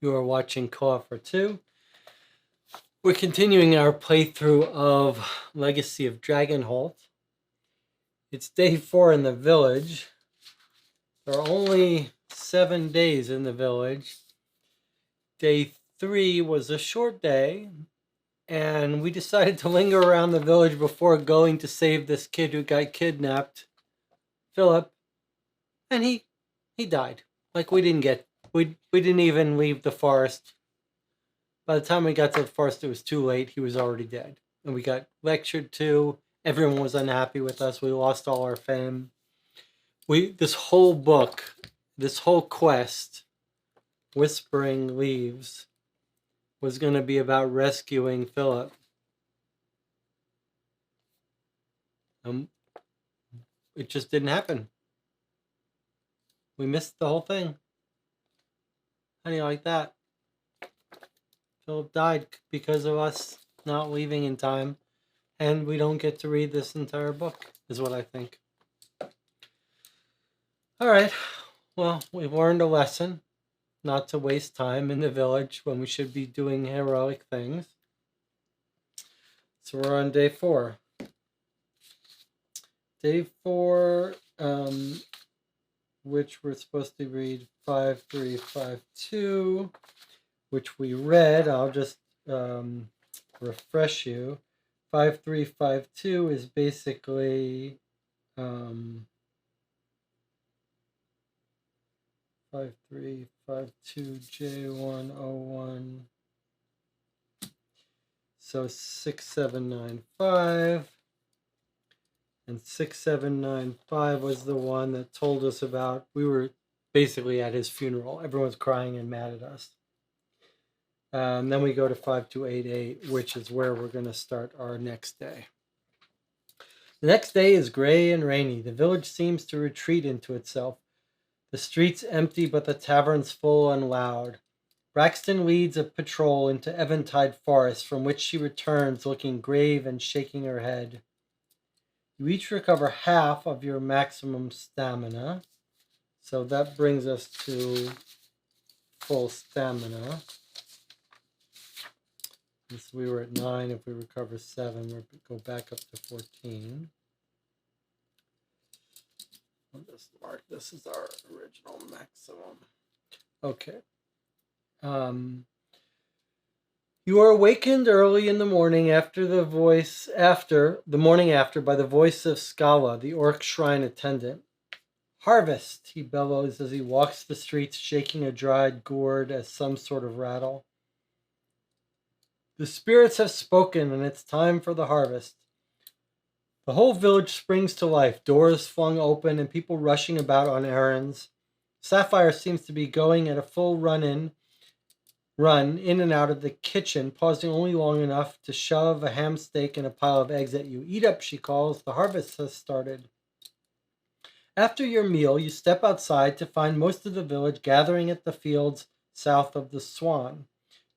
You are watching Co-op 2. We're continuing our playthrough of Legacy of Dragonholt. It's day 4 in the village. There are only 7 days in the village. Day 3 was a short day, and we decided to linger around the village before going to save this kid who got kidnapped, Philip, and he died. Like we didn't even leave the forest. By the time we got to the forest, it was too late. He was already dead. And we got lectured to. Everyone was unhappy with us. We lost all our fame. This whole book, this whole quest, Whispering Leaves, was going to be about rescuing Philip. It just didn't happen. We missed the whole thing. How do you like that? Philip died because of us not leaving in time, and we don't get to read this entire book, is what I think. All right, well, we've learned a lesson not to waste time in the village when we should be doing heroic things. So we're on day 4. Day 4, which we're supposed to read 5352, which we read. I'll just refresh you. 5352 is basically 5352J101. So 6795. And 6795 was the one that told us about, we were basically at his funeral. Everyone's crying and mad at us. And then we go to 5288, which is where we're going to start our next day. The next day is gray and rainy. The village seems to retreat into itself. The streets empty, but the taverns full and loud. Braxton leads a patrol into Eventide Forest, from which she returns looking grave and shaking her head. You each recover half of your maximum stamina. So that brings us to full stamina. Since we were at 9, if we recover 7, we'll go back up to 14. I'll just mark this is our original maximum. Okay. You are awakened early in the morning by the voice of Scala, the orc shrine attendant. Harvest, he bellows as he walks the streets, shaking a dried gourd as some sort of rattle. The spirits have spoken, and it's time for the harvest. The whole village springs to life, doors flung open and people rushing about on errands. Sapphire seems to be going at a full run in and out of the kitchen, pausing only long enough to shove a ham steak and a pile of eggs at you. Eat up, she calls. The harvest has started. After your meal, you step outside to find most of the village gathering at the fields south of the Swan.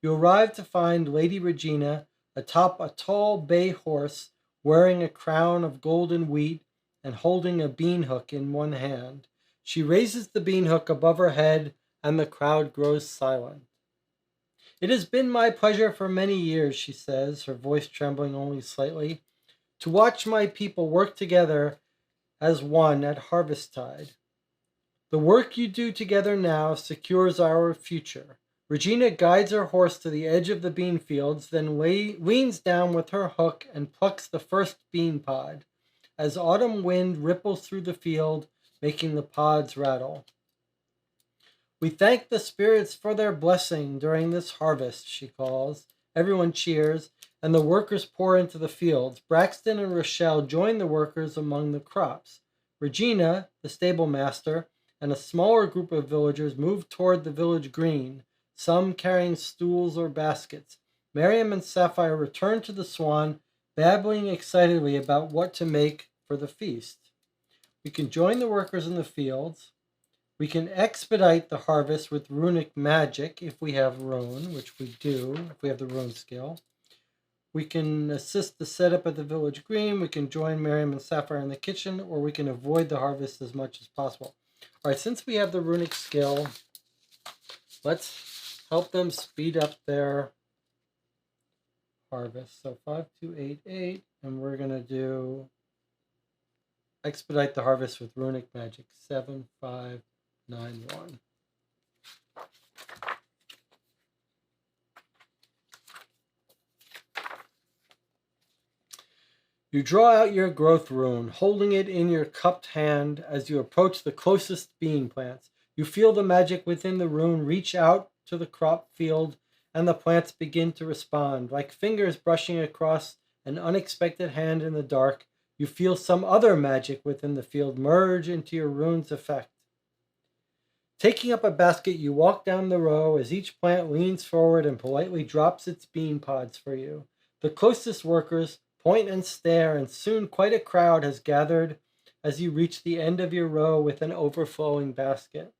You arrive to find Lady Regina atop a tall bay horse, wearing a crown of golden wheat and holding a bean hook in one hand. She raises the bean hook above her head, and the crowd grows silent. It has been my pleasure for many years, she says, her voice trembling only slightly, to watch my people work together as one at harvest-tide. The work you do together now secures our future. Regina guides her horse to the edge of the bean fields, then leans down with her hook and plucks the first bean pod, as autumn wind ripples through the field, making the pods rattle. We thank the spirits for their blessing during this harvest, she calls. Everyone cheers, and the workers pour into the fields. Braxton and Rochelle join the workers among the crops. Regina, the stable master, and a smaller group of villagers move toward the village green, some carrying stools or baskets. Miriam and Sapphire return to the Swan, babbling excitedly about what to make for the feast. We can join the workers in the fields. We can expedite the harvest with runic magic if we have Rune, which we do, if we have the Rune skill. We can assist the setup at the village green. We can join Miriam and Sapphire in the kitchen, or we can avoid the harvest as much as possible. All right, since we have the runic skill, let's help them speed up their harvest. So 5288, and we're going to do Expedite the Harvest with Runic Magic. 7591. You draw out your growth rune, holding it in your cupped hand as you approach the closest bean plants. You feel the magic within the rune reach out to the crop field, and the plants begin to respond. Like fingers brushing across an unexpected hand in the dark, you feel some other magic within the field merge into your rune's effect. Taking up a basket, you walk down the row as each plant leans forward and politely drops its bean pods for you. The closest workers point and stare, and soon quite a crowd has gathered as you reach the end of your row with an overflowing basket.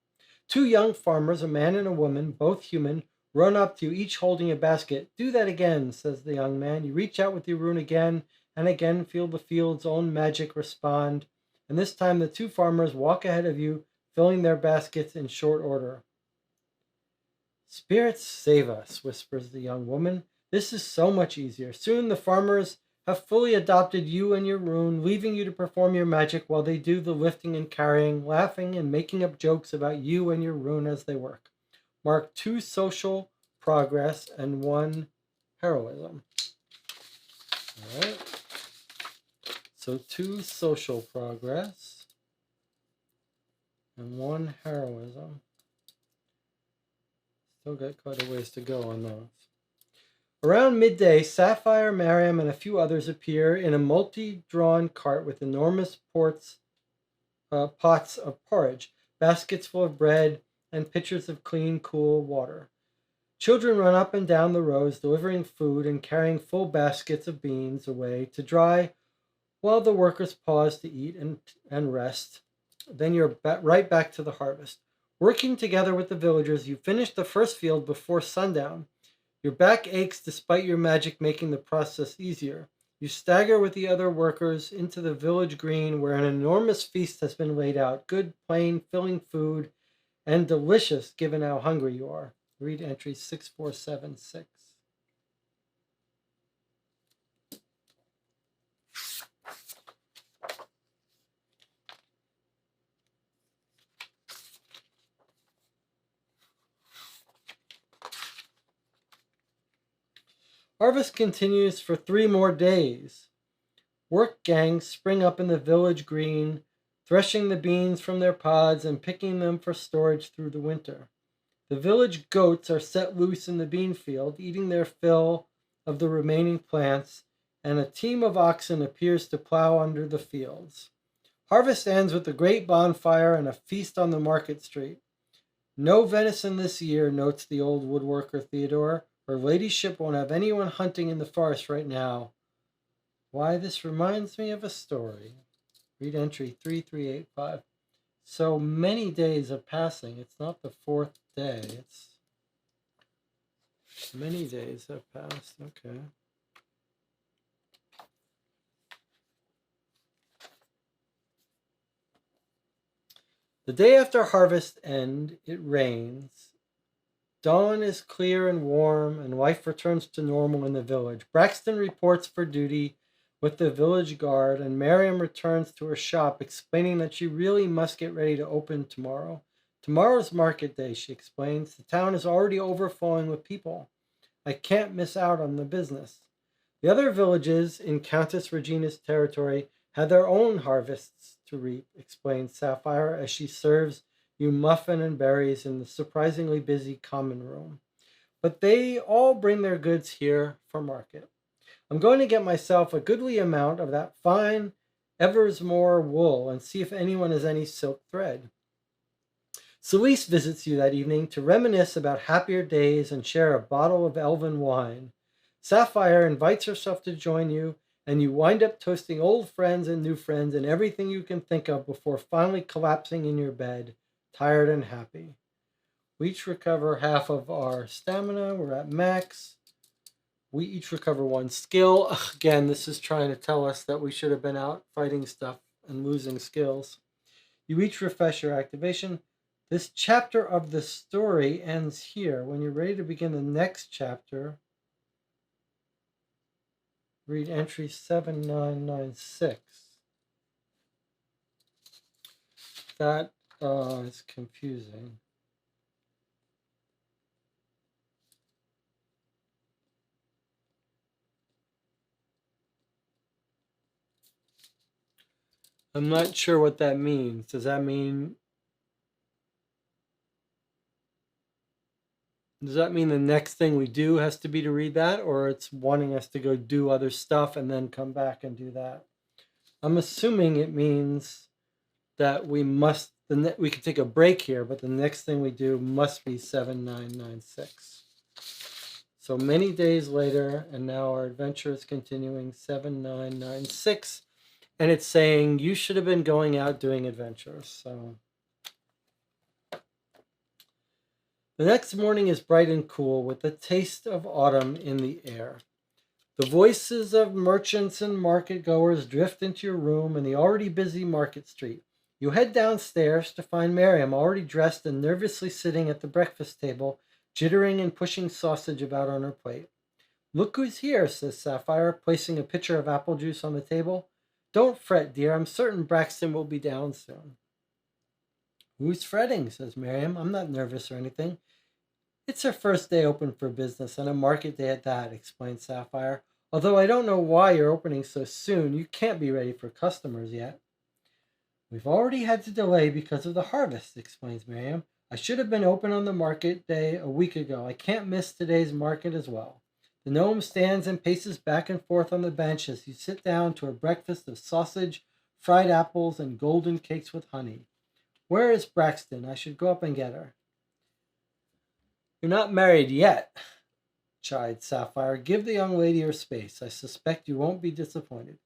Two young farmers, a man and a woman, both human, run up to you, each holding a basket. Do that again, says the young man. You reach out with your rune again, and again feel the field's own magic respond. And this time the two farmers walk ahead of you, filling their baskets in short order. Spirits save us, whispers the young woman. This is so much easier. Soon the farmers have fully adopted you and your rune, leaving you to perform your magic while they do the lifting and carrying, laughing and making up jokes about you and your rune as they work. Mark 2 social progress and 1 heroism. All right. So 2 social progress and 1 heroism. Still got quite a ways to go on those. Around midday, Sapphire, Mariam, and a few others appear in a multi-drawn cart with enormous pots of porridge, baskets full of bread, and pitchers of clean, cool water. Children run up and down the rows, delivering food and carrying full baskets of beans away to dry, while the workers pause to eat and rest. Then you're right back to the harvest. Working together with the villagers, you finish the first field before sundown. Your back aches despite your magic making the process easier. You stagger with the other workers into the village green where an enormous feast has been laid out. Good, plain, filling food, and delicious given how hungry you are. Read entry 6476. Harvest continues for 3 more days. Work gangs spring up in the village green, threshing the beans from their pods and picking them for storage through the winter. The village goats are set loose in the bean field, eating their fill of the remaining plants, and a team of oxen appears to plow under the fields. Harvest ends with a great bonfire and a feast on the market street. No venison this year, notes the old woodworker Theodore. Her ladyship won't have anyone hunting in the forest right now. Why, this reminds me of a story. Read entry 3385. So many days are passing. It's not the 4th day. It's many days have passed. Okay. The day after harvest end, it rains. Dawn is clear and warm, and life returns to normal in the village. Braxton reports for duty with the village guard, and Miriam returns to her shop, explaining that she really must get ready to open tomorrow. Tomorrow's market day, she explains. The town is already overflowing with people. I can't miss out on the business. The other villages in Countess Regina's territory had their own harvests to reap, explains Sapphire as she serves you muffin and berries in the surprisingly busy common room. But they all bring their goods here for market. I'm going to get myself a goodly amount of that fine Eversmore wool and see if anyone has any silk thread. Celeste visits you that evening to reminisce about happier days and share a bottle of elven wine. Sapphire invites herself to join you, and you wind up toasting old friends and new friends and everything you can think of before finally collapsing in your bed, tired and happy. We each recover half of our stamina. We're at max. We each recover 1 skill. Again, this is trying to tell us that we should have been out fighting stuff and losing skills. You each refresh your activation. This chapter of the story ends here. When you're ready to begin the next chapter, read entry 7996. That is confusing. I'm not sure what that means. Does that mean the next thing we do has to be to read that, or it's wanting us to go do other stuff and then come back and do that? I'm assuming it means that we can take a break here, but the next thing we do must be 7996. So many days later, and now our adventure is continuing 7996, and it's saying you should have been going out doing adventures. So the next morning is bright and cool with the taste of autumn in the air. The voices of merchants and market goers drift into your room in the already busy market street. You head downstairs to find Miriam already dressed and nervously sitting at the breakfast table, jittering and pushing sausage about on her plate. "Look who's here," says Sapphire, placing a pitcher of apple juice on the table. "Don't fret, dear. I'm certain Braxton will be down soon." "Who's fretting?" says Miriam. "I'm not nervous or anything." "It's her first day open for business, and a market day at that," explained Sapphire. "Although I don't know why you're opening so soon. You can't be ready for customers yet." "We've already had to delay because of the harvest," explains Miriam. "I should have been open on the market day a week ago. I can't miss today's market as well." The gnome stands and paces back and forth on the bench as you sit down to a breakfast of sausage, fried apples, and golden cakes with honey. "Where is Braxton? I should go up and get her." "You're not married yet," chided Sapphire. "Give the young lady her space. I suspect you won't be disappointed."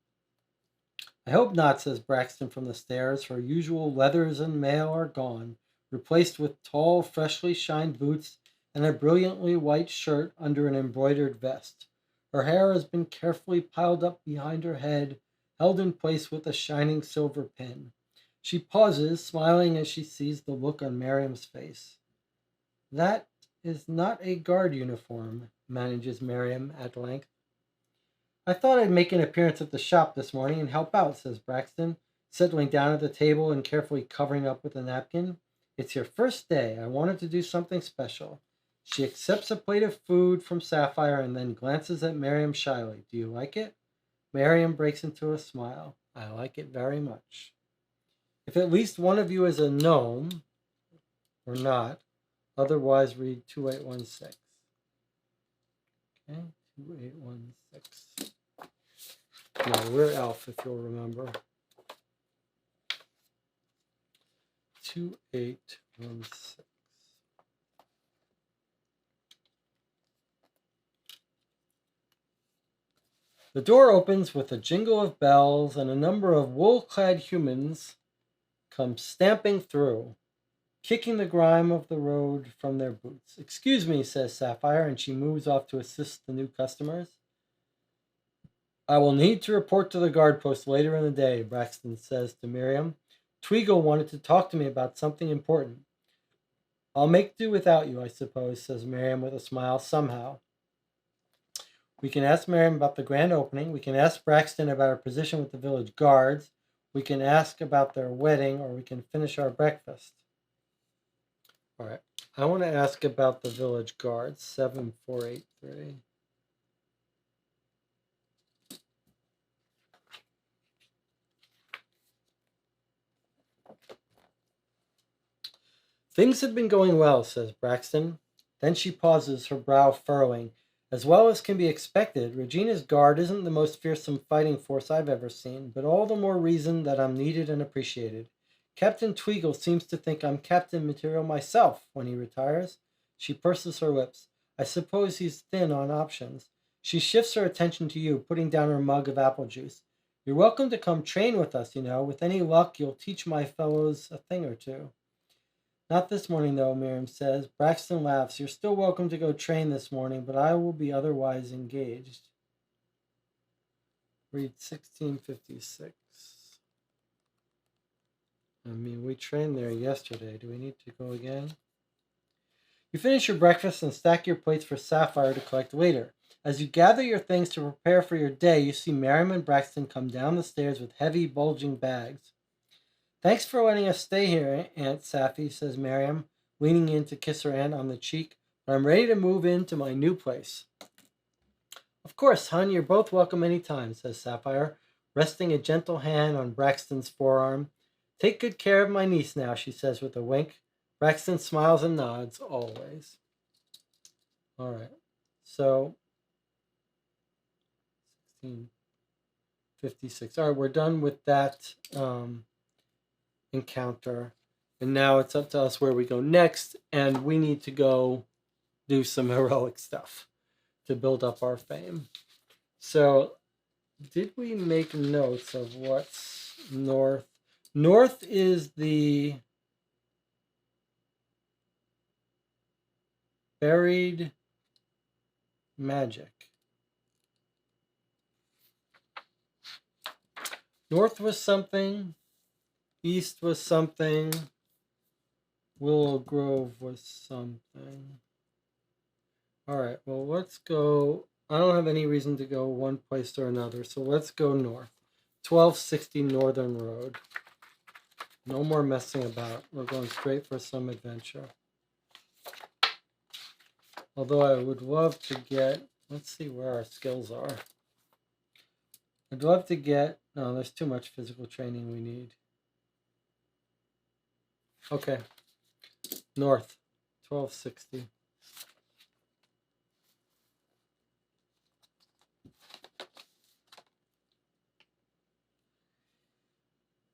"I hope not," says Braxton from the stairs. Her usual leathers and mail are gone, replaced with tall, freshly shined boots and a brilliantly white shirt under an embroidered vest. Her hair has been carefully piled up behind her head, held in place with a shining silver pin. She pauses, smiling as she sees the look on Miriam's face. "That is not a guard uniform," manages Miriam at length. "I thought I'd make an appearance at the shop this morning and help out," says Braxton, settling down at the table and carefully covering up with a napkin. "It's your first day. I wanted to do something special." She accepts a plate of food from Sapphire and then glances at Miriam shyly. "Do you like it?" Miriam breaks into a smile. "I like it very much." "If at least one of you is a gnome, or not, otherwise read 2816. Okay, 2816. No, we're elf, if you'll remember. 2816. The door opens with a jingle of bells, and a number of wool-clad humans come stamping through, kicking the grime of the road from their boots. "Excuse me," says Sapphire, and she moves off to assist the new customers. "I will need to report to the guard post later in the day," Braxton says to Miriam. "Tweagle wanted to talk to me about something important." "I'll make do without you, I suppose," says Miriam with a smile, "somehow. We can ask Miriam about the grand opening. We can ask Braxton about her position with the village guards. We can ask about their wedding, or we can finish our breakfast." All right. I want to ask about the village guards, 7483. "Things have been going well," says Braxton. Then she pauses, her brow furrowing. "As well as can be expected, Regina's guard isn't the most fearsome fighting force I've ever seen, but all the more reason that I'm needed and appreciated. Captain Tweagle seems to think I'm captain material myself when he retires." She purses her lips. "I suppose he's thin on options." She shifts her attention to you, putting down her mug of apple juice. "You're welcome to come train with us, you know. With any luck, you'll teach my fellows a thing or two." "Not this morning, though," Miriam says. Braxton laughs. "You're still welcome to go train this morning, but I will be otherwise engaged." Read 1656. I mean, we trained there yesterday. Do we need to go again? You finish your breakfast and stack your plates for Sapphire to collect later. As you gather your things to prepare for your day, you see Miriam and Braxton come down the stairs with heavy, bulging bags. Thanks for letting us stay here, Aunt Sapphy, says Miriam, leaning in to kiss her aunt on the cheek. But I'm ready to move into my new place. Of course, hon, you're both welcome any time, says Sapphire, resting a gentle hand on Braxton's forearm. Take good care of my niece now, she says with a wink. Braxton smiles and nods, always. All right, so 1656. All right, we're done with that encounter. And now it's up to us where we go next, and we need to go do some heroic stuff to build up our fame. So, did we make notes of what's north? North is the buried magic. North was something. East was something. Willow Grove was something. All right, well, let's go. I don't have any reason to go one place or another, so let's go north. 1260 Northern Road. No more messing about. We're going straight for some adventure. Although I would love to get... Let's see where our skills are. I'd love to get... No, there's too much physical training we need. Okay. North. 1260.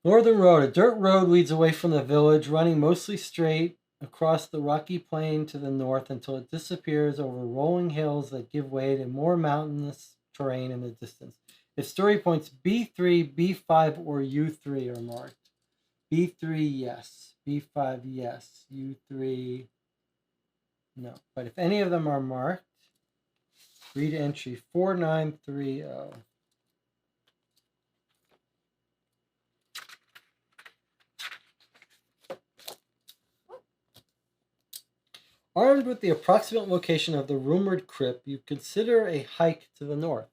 Northern Road. A dirt road leads away from the village, running mostly straight across the rocky plain to the north until it disappears over rolling hills that give way to more mountainous terrain in the distance. Its story points B3, B5, or U3 are marked. B3, yes. B5, yes. U3, no. But if any of them are marked, read entry 4930. Armed with the approximate location of the rumored crypt, you consider a hike to the north.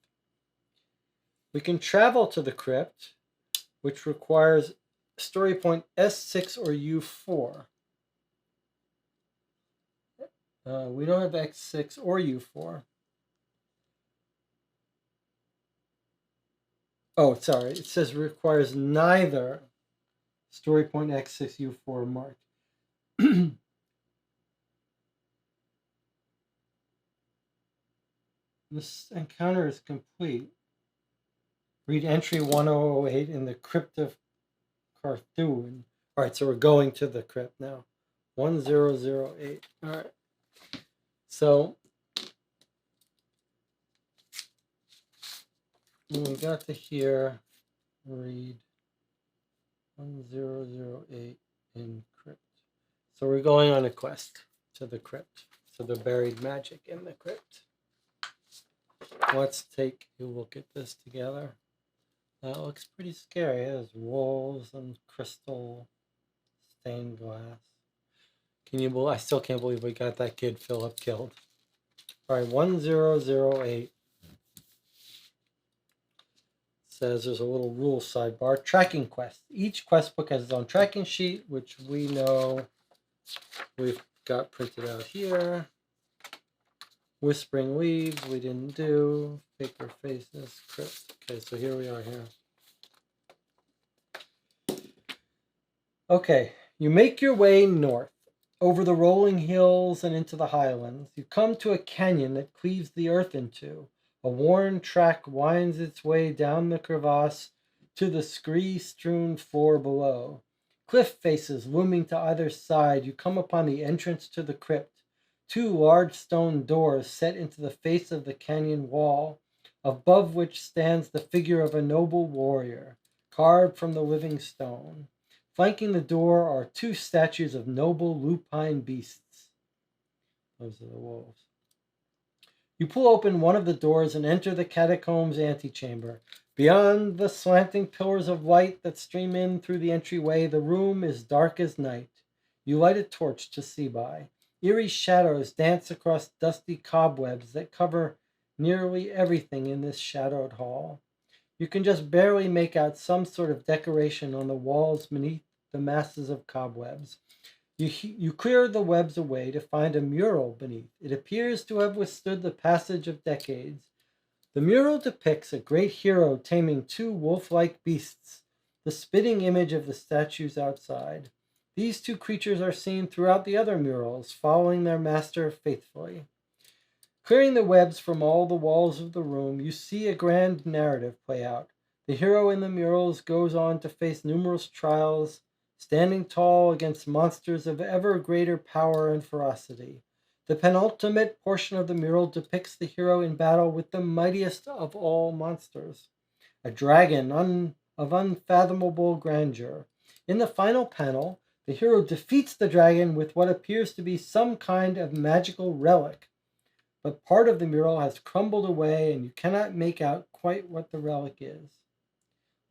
We can travel to the crypt, which requires story point S6 or U4. We don't have X6 or U4. Oh, sorry. It says requires neither story point X6, U4 marked. This encounter is complete. Read entry 1008 in the Crypt of Kharthuun. All right, so we're going to the crypt now. 1008. All right. So when we got to here, read 1008 in crypt. So we're going on a quest to the crypt. So the buried magic in the crypt. Let's take a look at this together. That looks pretty scary. There's wolves and crystal stained glass. Can you believe? I still can't believe we got that kid Philip killed. All right, 1008 says there's a little rule sidebar. Tracking quest. Each quest book has its own tracking sheet, which we know we've got printed out here. Whispering Leaves, we didn't do. Paper Faces, Crypt. Okay, so here we are here. Okay, you make your way north, over the rolling hills and into the highlands. You come to a canyon that cleaves the earth in two. A worn track winds its way down the crevasse to the scree-strewn floor below. Cliff faces looming to either side, you come upon the entrance to the crypt. Two large stone doors set into the face of the canyon wall, above which stands the figure of a noble warrior, carved from the living stone. Flanking the door are two statues of noble lupine beasts. Those are the wolves. You pull open one of the doors and enter the catacombs antechamber. Beyond the slanting pillars of light that stream in through the entryway, the room is dark as night. You light a torch to see by. Eerie shadows dance across dusty cobwebs that cover nearly everything in this shadowed hall. You can just barely make out some sort of decoration on the walls beneath the masses of cobwebs. You clear the webs away to find a mural beneath. It appears to have withstood the passage of decades. The mural depicts a great hero taming two wolf-like beasts, the spitting image of the statues outside. These two creatures are seen throughout the other murals, following their master faithfully. Clearing the webs from all the walls of the room, you see a grand narrative play out. The hero in the murals goes on to face numerous trials, standing tall against monsters of ever greater power and ferocity. The penultimate portion of the mural depicts the hero in battle with the mightiest of all monsters, a dragon of unfathomable grandeur. In the final panel, the hero defeats the dragon with what appears to be some kind of magical relic, but part of the mural has crumbled away and you cannot make out quite what the relic is.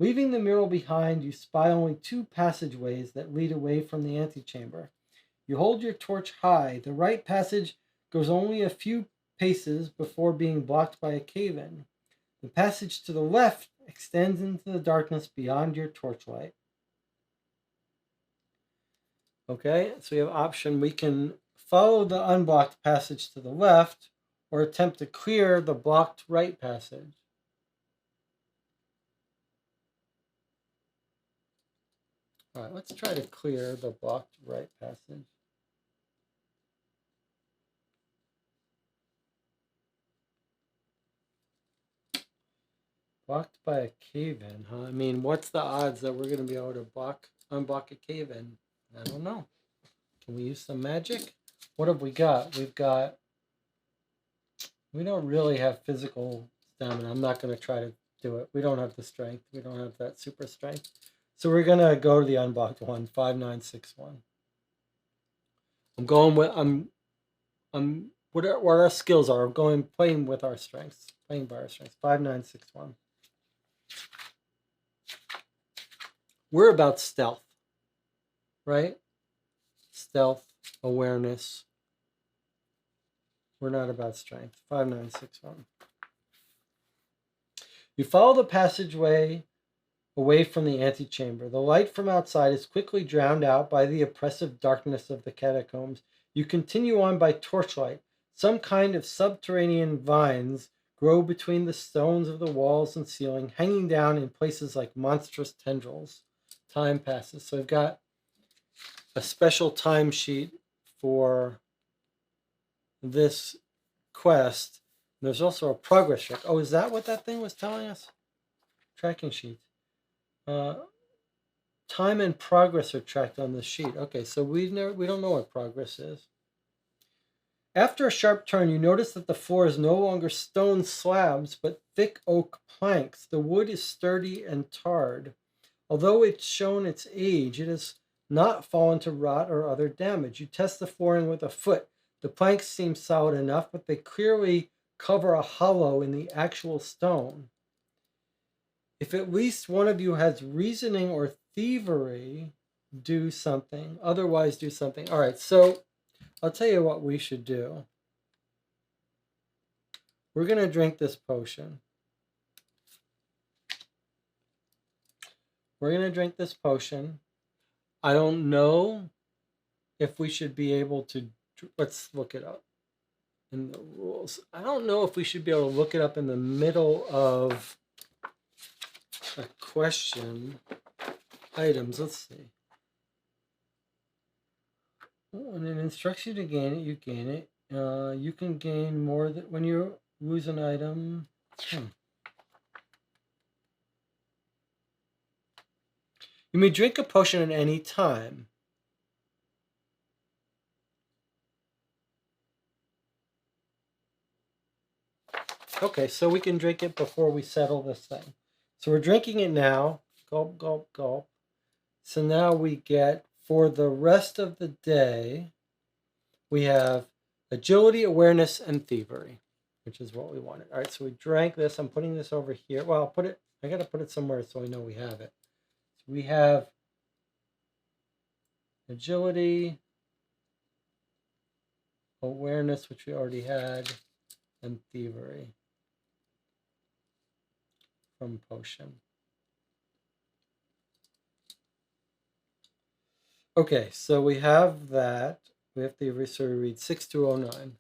Leaving the mural behind, you spy only two passageways that lead away from the antechamber. You hold your torch high. The right passage goes only a few paces before being blocked by a cave-in. The passage to the left extends into the darkness beyond your torchlight. Okay, so we have option. We can follow the unblocked passage to the left or attempt to clear the blocked right passage. All right, let's try to clear the blocked right passage. Blocked by a cave-in, huh? I mean, what's the odds that we're going to be able to unblock a cave-in? I don't know. Can we use some magic? What have we got? We don't really have physical stamina. I'm not going to try to do it. We don't have the strength. We don't have that super strength. So we're going to go to the unblocked one, 5961. I'm going with, what our skills are. I'm playing with our strengths, playing by our strengths, 5961. We're about stealth, right? Stealth, awareness. We're not about strength. 5961. You follow the passageway away from the antechamber. The light from outside is quickly drowned out by the oppressive darkness of the catacombs. You continue on by torchlight. Some kind of subterranean vines grow between the stones of the walls and ceiling, hanging down in places like monstrous tendrils. Time passes. So I've got a special timesheet for this quest. There's also a progress check. Oh, is that what that thing was telling us? Tracking sheet. Time and progress are tracked on the sheet. Okay, so we don't know what progress is. After a sharp turn, you notice that the floor is no longer stone slabs, but thick oak planks. The wood is sturdy and tarred. Although it's shown its age, it has not fallen to rot or other damage. You test the flooring with a foot. The planks seem solid enough, but they clearly cover a hollow in the actual stone. If at least one of you has reasoning or thievery, do something. Otherwise, do something. All right, so I'll tell you what we should do. We're going to drink this potion. We're going to drink this potion. I don't know if we should be able to... Let's look it up in the rules. I don't know if we should be able to look it up in the middle of a question. Items, let's see. When it instructs you to gain it, you gain it. You can gain more than when you lose an item. You may drink a potion at any time. Okay, so we can drink it before we settle this thing. So we're drinking it now. Gulp, gulp, gulp. So now we get, for the rest of the day, we have agility, awareness, and thievery, which is what we wanted. All right, so we drank this. I'm putting this over here. Well, I'll put it I got to put it somewhere so we know we have it. So we have agility, awareness, which we already had, and thievery from potion. Okay, so we have that. We have thievery, so we read 6209.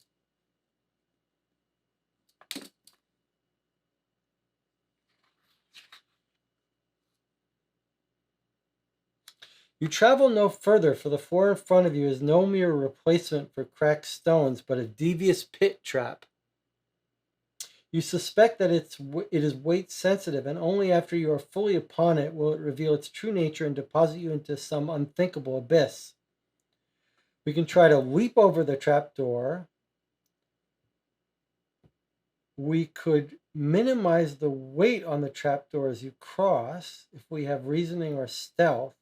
You travel no further, for the floor in front of you is no mere replacement for cracked stones, but a devious pit trap. You suspect that it is weight sensitive, and only after you are fully upon it will it reveal its true nature and deposit you into some unthinkable abyss. We can try to leap over the trapdoor. We could minimize the weight on the trapdoor as you cross if we have reasoning or stealth.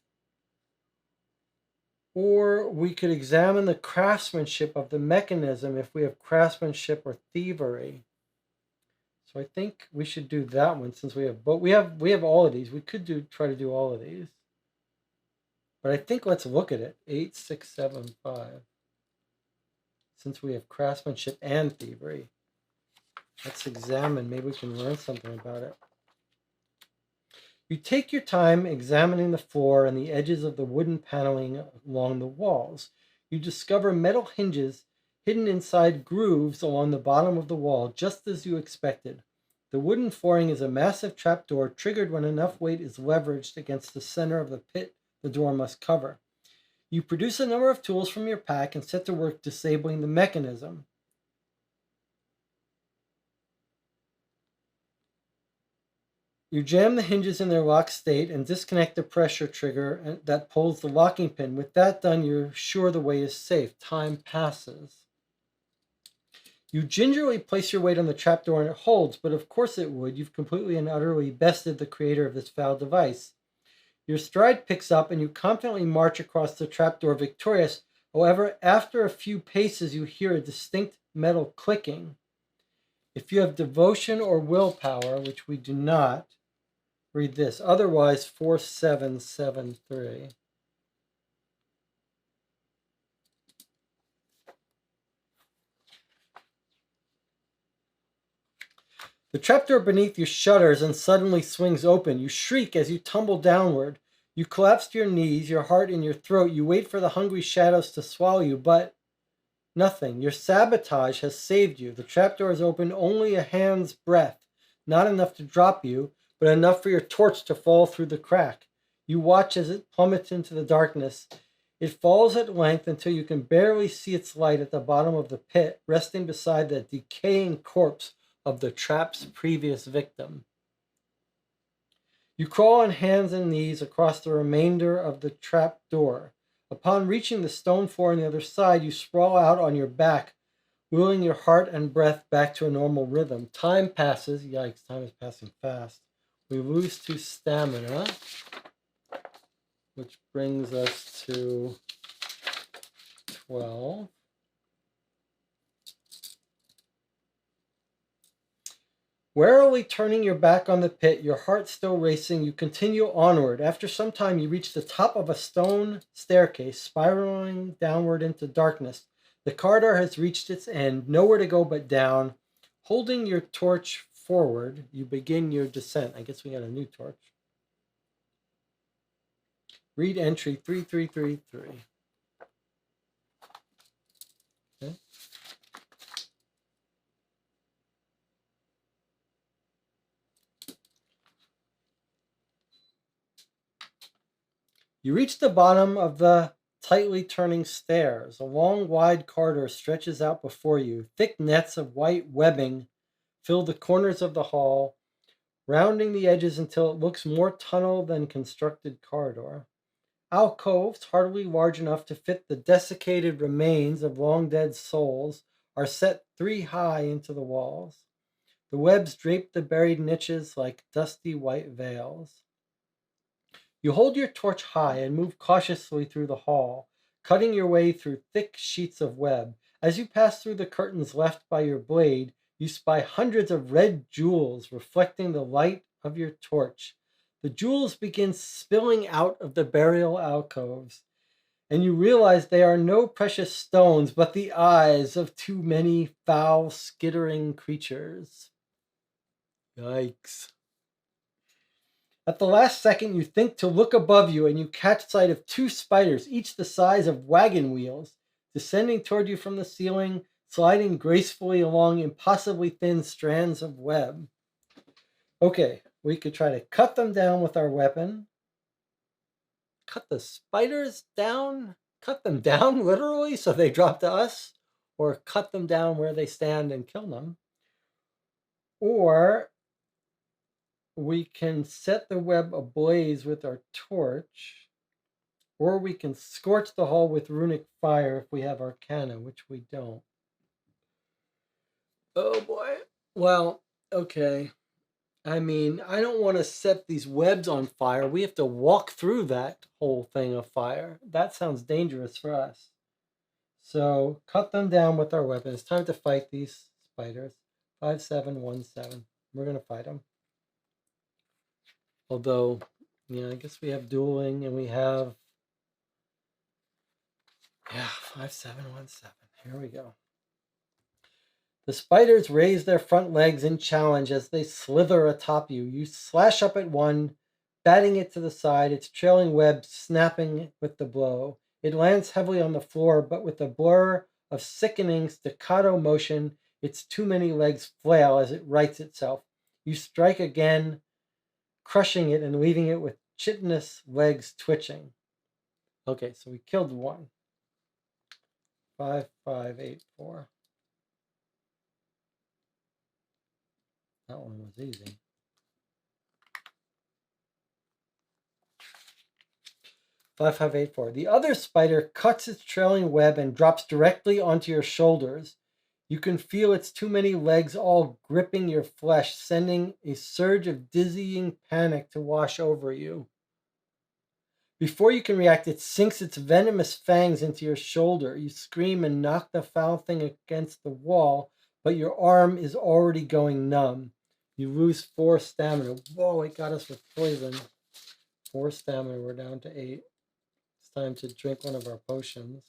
Or we could examine the craftsmanship of the mechanism if we have craftsmanship or thievery. So I think we should do that one since we have both. We have all of these. We could try to do all of these. But I think let's look at it. 8, 6, 7, 5. Since we have craftsmanship and thievery. Let's examine. Maybe we can learn something about it. You take your time examining the floor and the edges of the wooden paneling along the walls. You discover metal hinges hidden inside grooves along the bottom of the wall, just as you expected. The wooden flooring is a massive trapdoor triggered when enough weight is leveraged against the center of the pit the door must cover. You produce a number of tools from your pack and set to work disabling the mechanism. You jam the hinges in their locked state and disconnect the pressure trigger that pulls the locking pin. With that done, you're sure the way is safe. Time passes. You gingerly place your weight on the trapdoor and it holds, but of course it would. You've completely and utterly bested the creator of this foul device. Your stride picks up and you confidently march across the trapdoor victorious. However, after a few paces, you hear a distinct metal clicking. If you have devotion or willpower, which we do not, read this. Otherwise, 4773. The trapdoor beneath you shudders and suddenly swings open. You shriek as you tumble downward. You collapse to your knees, your heart in your throat. You wait for the hungry shadows to swallow you, but nothing. Your sabotage has saved you. The trapdoor is open only a hand's breadth, not enough to drop you, but enough for your torch to fall through the crack. You watch as it plummets into the darkness. It falls at length until you can barely see its light at the bottom of the pit, resting beside the decaying corpse of the trap's previous victim. You crawl on hands and knees across the remainder of the trap door. Upon reaching the stone floor on the other side, you sprawl out on your back, willing your heart and breath back to a normal rhythm. Time passes. Yikes, time is passing fast. We lose 2 stamina, which brings us to 12. Warily turning your back on the pit, your heart still racing, you continue onward. After some time, you reach the top of a stone staircase, spiraling downward into darkness. The corridor has reached its end, nowhere to go but down. Holding your torch forward, you begin your descent. I guess we got a new torch. Read entry 3333. Okay. You reach the bottom of the tightly turning stairs. A long, wide corridor stretches out before you. Thick nets of white webbing fill the corners of the hall, rounding the edges until it looks more tunnel than constructed corridor. Alcoves, hardly large enough to fit the desiccated remains of long-dead souls, are set 3 high into the walls. The webs drape the buried niches like dusty white veils. You hold your torch high and move cautiously through the hall, cutting your way through thick sheets of web. As you pass through the curtains left by your blade, you spy hundreds of red jewels reflecting the light of your torch. The jewels begin spilling out of the burial alcoves, and you realize they are no precious stones, but the eyes of too many foul, skittering creatures. Yikes. At the last second, you think to look above you, and you catch sight of two spiders, each the size of wagon wheels, descending toward you from the ceiling, sliding gracefully along impossibly thin strands of web. Okay, we could try to cut them down with our weapon. Cut the spiders down? Cut them down, literally, so they drop to us? Or cut them down where they stand and kill them? Or we can set the web ablaze with our torch, or we can scorch the hull with runic fire if we have Arcana, which we don't. Oh boy. Well, okay. I mean, I don't want to set these webs on fire. We have to walk through that whole thing of fire. That sounds dangerous for us. So cut them down with our weapon. It's time to fight these spiders. 5717. We're going to fight them. Although, yeah, I guess we have dueling and we have, 5717. Here we go. The spiders raise their front legs in challenge as they slither atop you. You slash up at one, batting it to the side, its trailing web snapping with the blow. It lands heavily on the floor, but with a blur of sickening staccato motion, its too many legs flail as it rights itself. You strike again, crushing it and leaving it with chitinous legs twitching. Okay, so we killed one. 5584. That one was easy. 5584. The other spider cuts its trailing web and drops directly onto your shoulders. You can feel its too many legs all gripping your flesh, sending a surge of dizzying panic to wash over you. Before you can react, it sinks its venomous fangs into your shoulder. You scream and knock the foul thing against the wall, but your arm is already going numb. You lose 4 stamina. Whoa, it got us with poison. 4 stamina, we're down to 8. It's time to drink one of our potions.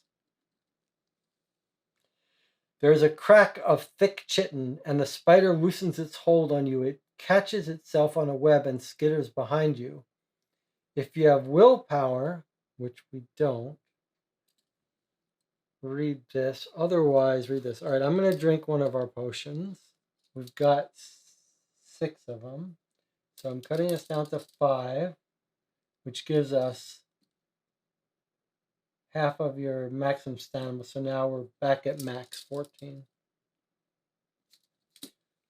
There is a crack of thick chitin, and the spider loosens its hold on you. It catches itself on a web and skitters behind you. If you have willpower, which we don't, read this. Otherwise, read this. All right, I'm going to drink one of our potions. We've got 6 of them. So I'm cutting us down to 5, which gives us half of your maximum stamina. So now we're back at max 14.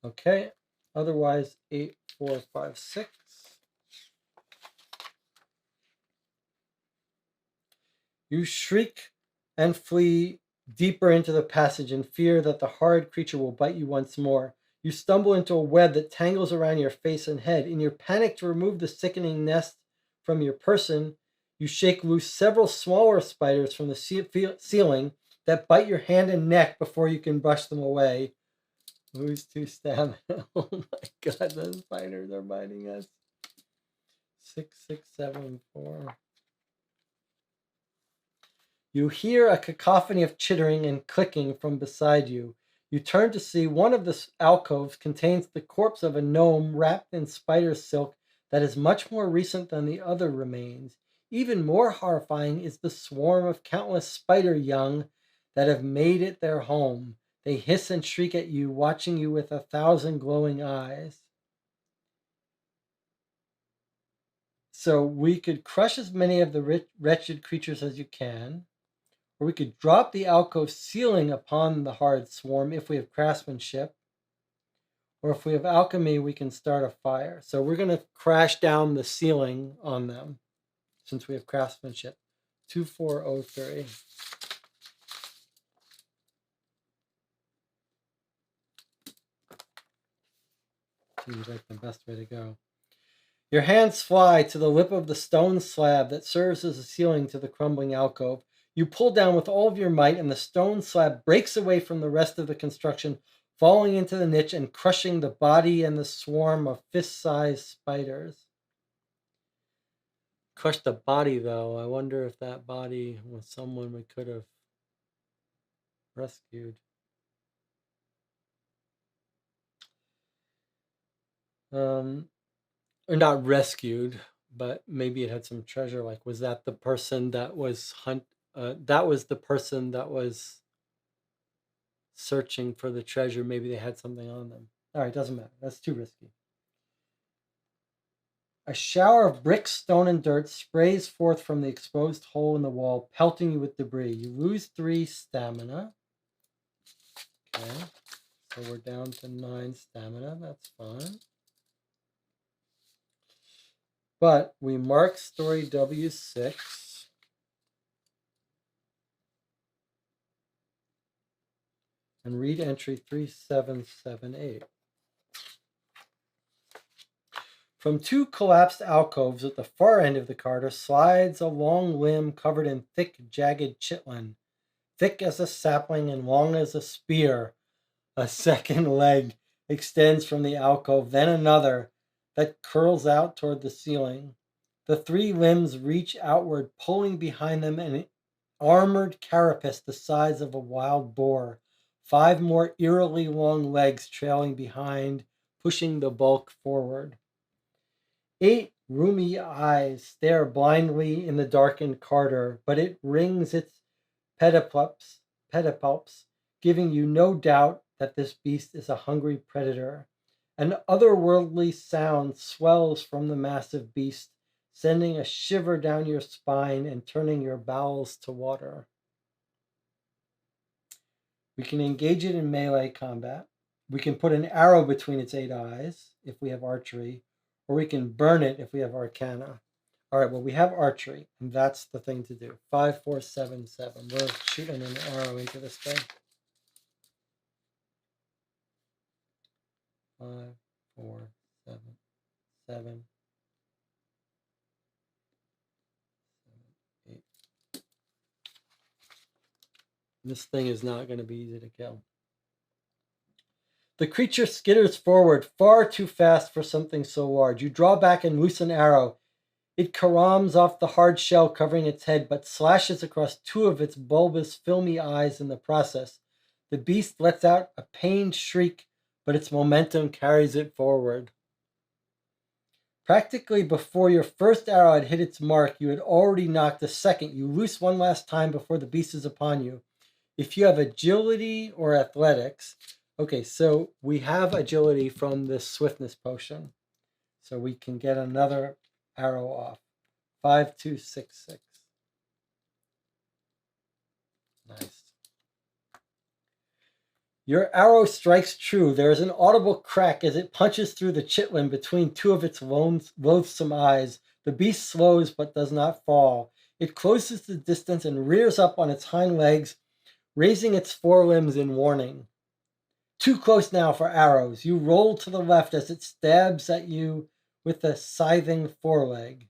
Okay. Otherwise, 8, 4, 5, 6. You shriek and flee deeper into the passage in fear that the horrid creature will bite you once more. You stumble into a web that tangles around your face and head. In your panic to remove the sickening nest from your person, you shake loose several smaller spiders from the ceiling that bite your hand and neck before you can brush them away. Lose 2 stamina. Oh my god, the spiders are biting us. 6, 6, 7, 4. You hear a cacophony of chittering and clicking from beside you. You turn to see one of the alcoves contains the corpse of a gnome wrapped in spider silk that is much more recent than the other remains. Even more horrifying is the swarm of countless spider young that have made it their home. They hiss and shriek at you, watching you with 1,000 glowing eyes. So we could crush as many of the wretched creatures as you can. Or we could drop the alcove ceiling upon the hard swarm if we have craftsmanship. Or if we have alchemy, we can start a fire. So we're going to crash down the ceiling on them since we have craftsmanship. 2403. Seems like the best way to go. Your hands fly to the lip of the stone slab that serves as a ceiling to the crumbling alcove. You pull down with all of your might, and the stone slab breaks away from the rest of the construction, falling into the niche and crushing the body and the swarm of fist-sized spiders. Crushed the body, though. I wonder if that body was someone we could have rescued. Or not rescued, but maybe it had some treasure. Like, was that the person that was that was the person that was searching for the treasure? Maybe they had something on them. All right, doesn't matter. That's too risky. A shower of bricks, stone, and dirt sprays forth from the exposed hole in the wall, pelting you with debris. You lose 3 stamina. Okay, so we're down to 9 stamina. That's fine. But we mark story W6. And read entry 3778. From 2 collapsed alcoves at the far end of the corridor slides a long limb covered in thick, jagged chitlin, thick as a sapling and long as a spear. A second leg extends from the alcove, then another that curls out toward the ceiling. The 3 limbs reach outward, pulling behind them an armored carapace the size of a wild boar. 5 more eerily long legs trailing behind, pushing the bulk forward. 8 rheumy eyes stare blindly in the darkened corridor, but it rings its pedipalps, giving you no doubt that this beast is a hungry predator. An otherworldly sound swells from the massive beast, sending a shiver down your spine and turning your bowels to water. We can engage it in melee combat. We can put an arrow between its 8 eyes if we have archery, or we can burn it if we have arcana. All right, well, we have archery, and that's the thing to do. 5, 4, 7, 7. We're shooting an arrow into this thing. 5, 4, 7, 7, 8. This thing is not going to be easy to kill. The creature skitters forward far too fast for something so large. You draw back and loose an arrow. It caroms off the hard shell covering its head, but slashes across 2 of its bulbous, filmy eyes in the process. The beast lets out a pained shriek, but its momentum carries it forward. Practically before your first arrow had hit its mark, you had already knocked a second. You loose one last time before the beast is upon you. If you have agility or athletics, okay, so we have agility from this swiftness potion. So we can get another arrow off. 5, 2, 6, 6. Nice. Your arrow strikes true. There is an audible crack as it punches through the chitlin between 2 of its loathsome eyes. The beast slows but does not fall. It closes the distance and rears up on its hind legs, raising its forelimbs in warning. Too close now for arrows. You roll to the left as it stabs at you with a scything foreleg.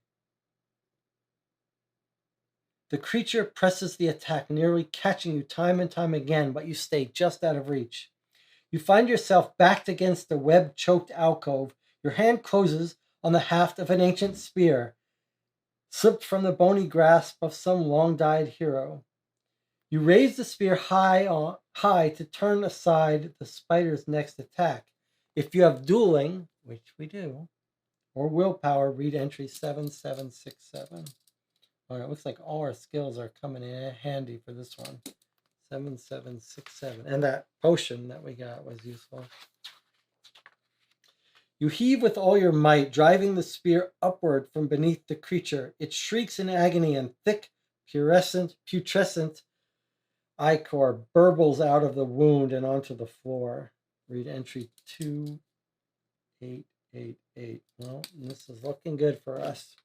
The creature presses the attack, nearly catching you time and time again, but you stay just out of reach. You find yourself backed against the web-choked alcove. Your hand closes on the haft of an ancient spear, slipped from the bony grasp of some long-died hero. You raise the spear high to turn aside the spider's next attack. If you have dueling, which we do, or willpower, read entry 7767. All right, it looks like all our skills are coming in handy for this one. 7767. And that potion that we got was useful. You heave with all your might, driving the spear upward from beneath the creature. It shrieks in agony, and thick, putrescent ichor burbles out of the wound and onto the floor. Read entry 2888. Well, this is looking good for us.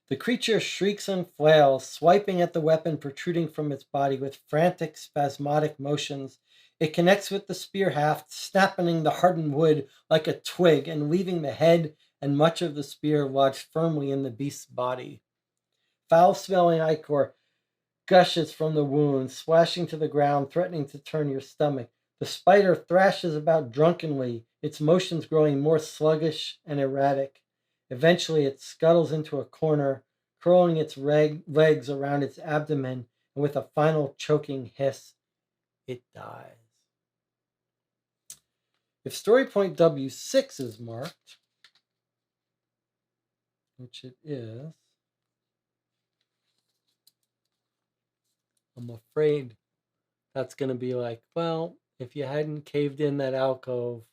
The creature shrieks and flails, swiping at the weapon protruding from its body with frantic, spasmodic motions. It connects with the spear haft, snapping the hardened wood like a twig and leaving the head and much of the spear lodged firmly in the beast's body. Foul-smelling ichor gushes from the wound, splashing to the ground, threatening to turn your stomach. The spider thrashes about drunkenly, its motions growing more sluggish and erratic. Eventually, it scuttles into a corner, curling its legs around its abdomen, and with a final choking hiss, it dies. If story point W6 is marked, which it is, I'm afraid that's going to be like, well, if you hadn't caved in that alcove,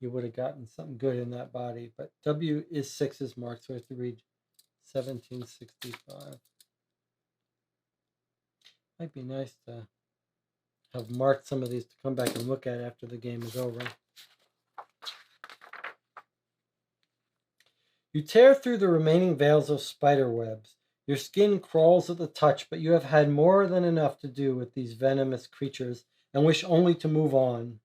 you would have gotten something good in that body. But W6 is marked, so I have to read 1765. Might be nice to have marked some of these to come back and look at after the game is over. You tear through the remaining veils of spider webs. Your skin crawls at the touch, but you have had more than enough to do with these venomous creatures and wish only to move on.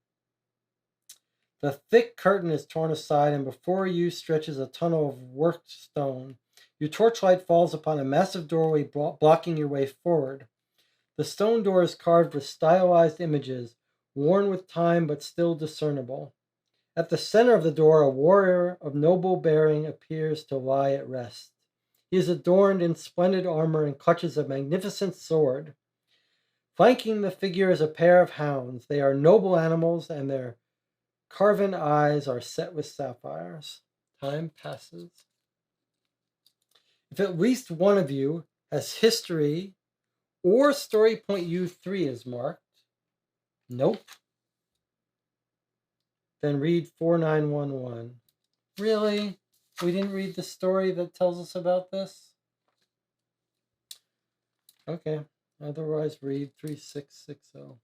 The thick curtain is torn aside, and before you stretches a tunnel of worked stone. Your torchlight falls upon a massive doorway blocking your way forward. The stone door is carved with stylized images, worn with time but still discernible. At the center of the door, a warrior of noble bearing appears to lie at rest. He is adorned in splendid armor and clutches a magnificent sword. Flanking the figure is a pair of hounds. They are noble animals, and their carven eyes are set with sapphires. Time passes. If at least one of you has history or story point U3 is marked, nope, then read 4911. Really? We didn't read the story that tells us about this? Okay, otherwise read 3660.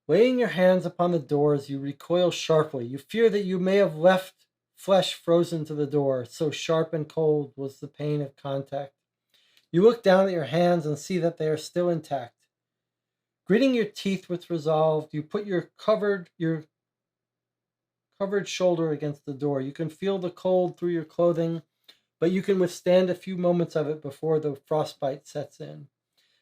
Laying your hands upon the doors, you recoil sharply. You fear that you may have left flesh frozen to the door, so sharp and cold was the pain of contact. You look down at your hands and see that they are still intact. Gritting your teeth with resolve, you put your covered shoulder against the door. You can feel the cold through your clothing, but you can withstand a few moments of it before the frostbite sets in.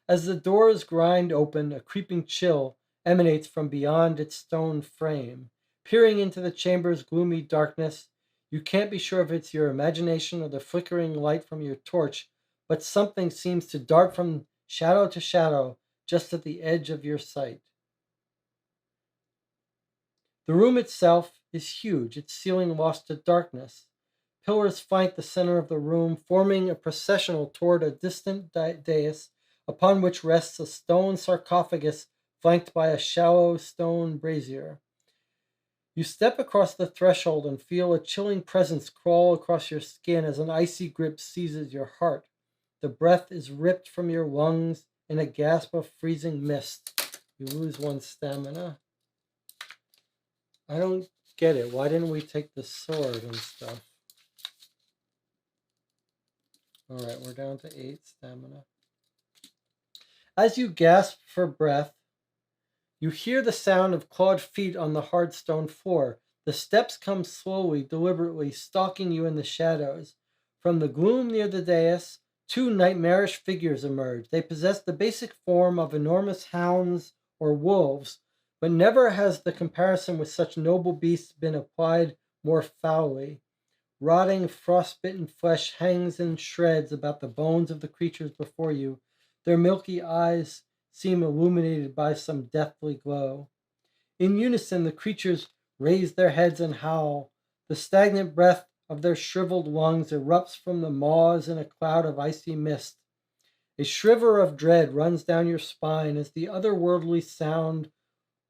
As the doors grind open, a creeping chill emanates from beyond its stone frame. Peering into the chamber's gloomy darkness, you can't be sure if it's your imagination or the flickering light from your torch, but something seems to dart from shadow to shadow just at the edge of your sight. The room itself is huge, its ceiling lost to darkness. Pillars flank the center of the room, forming a processional toward a distant dais upon which rests a stone sarcophagus flanked by a shallow stone brazier. You step across the threshold and feel a chilling presence crawl across your skin as an icy grip seizes your heart. The breath is ripped from your lungs in a gasp of freezing mist. You lose one stamina. I don't get it. Why didn't we take the sword and stuff? Alright, we're down to 8 stamina. As you gasp for breath, you hear the sound of clawed feet on the hard stone floor. The steps come slowly, deliberately, stalking you in the shadows. From the gloom near the dais, 2 nightmarish figures emerge. They possess the basic form of enormous hounds or wolves, but never has the comparison with such noble beasts been applied more foully. Rotting, frostbitten flesh hangs in shreds about the bones of the creatures before you. Their milky eyes seem illuminated by some deathly glow. In unison, the creatures raise their heads and howl. The stagnant breath of their shriveled lungs erupts from the maws in a cloud of icy mist. A shiver of dread runs down your spine as the otherworldly sound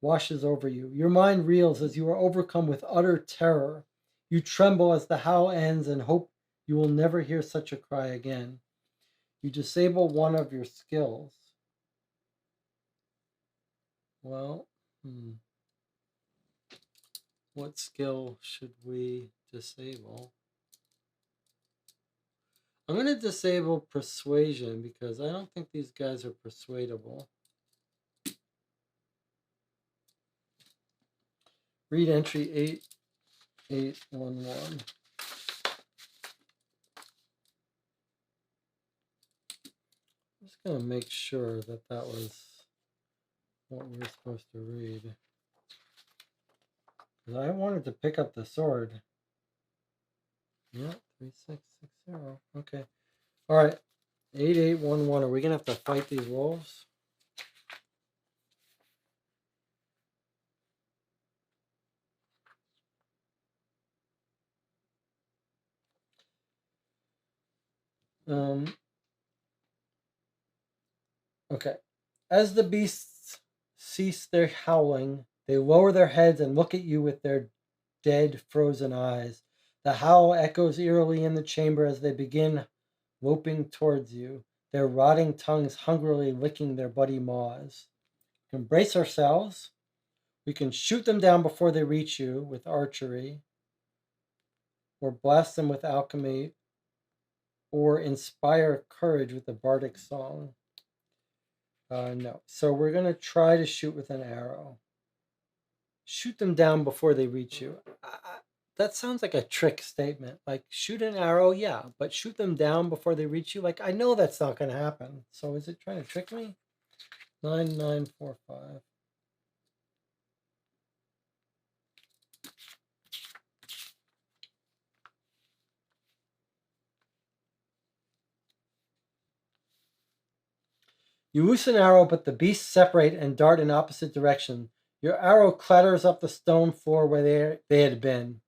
washes over you. Your mind reels as you are overcome with utter terror. You tremble as the howl ends and hope you will never hear such a cry again. You disable one of your skills. Well, what skill should we disable? I'm going to disable persuasion because I don't think these guys are persuadable. Read entry 8811. I'm just going to make sure that that was what we were supposed to read. Because I wanted to pick up the sword. Yeah, 3660. Okay. All right. 8811. Are we going to have to fight these wolves? Okay. As the beasts cease their howling, they lower their heads and look at you with their dead, frozen eyes. The howl echoes eerily in the chamber as they begin loping towards you, their rotting tongues hungrily licking their bloody maws. We can brace ourselves. We can shoot them down before they reach you with archery, or blast them with alchemy, or inspire courage with a bardic song. No. So we're going to try to shoot with an arrow. Shoot them down before they reach you. That sounds like a trick statement. Like, shoot an arrow, yeah, but shoot them down before they reach you? Like, I know that's not going to happen. So is it trying to trick me? 9945. You loose an arrow, but the beasts separate and dart in opposite direction. Your arrow clatters up the stone floor where they had been.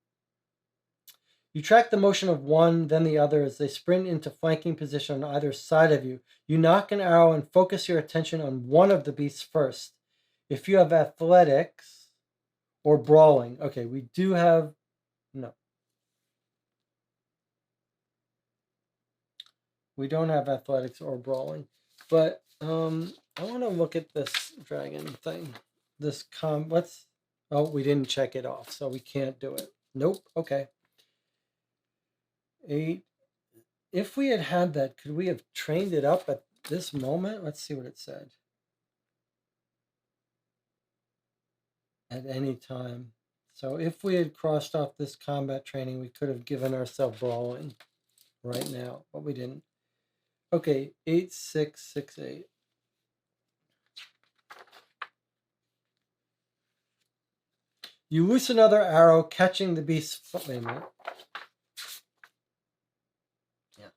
You track the motion of one, then the other as they sprint into flanking position on either side of you. You knock an arrow and focus your attention on one of the beasts first. If you have athletics or brawling, okay, we do have, no. We don't have athletics or brawling, but I want to look at this dragon thing. Oh, we didn't check it off, so we can't do it. Nope, okay. 8. If we had had that, could we have trained it up at this moment? Let's see what it said. At any time. So if we had crossed off this combat training, we could have given ourselves brawling right now, but we didn't. Okay, 8668. You loose another arrow, catching the beast's foot. Wait a minute. Yeah.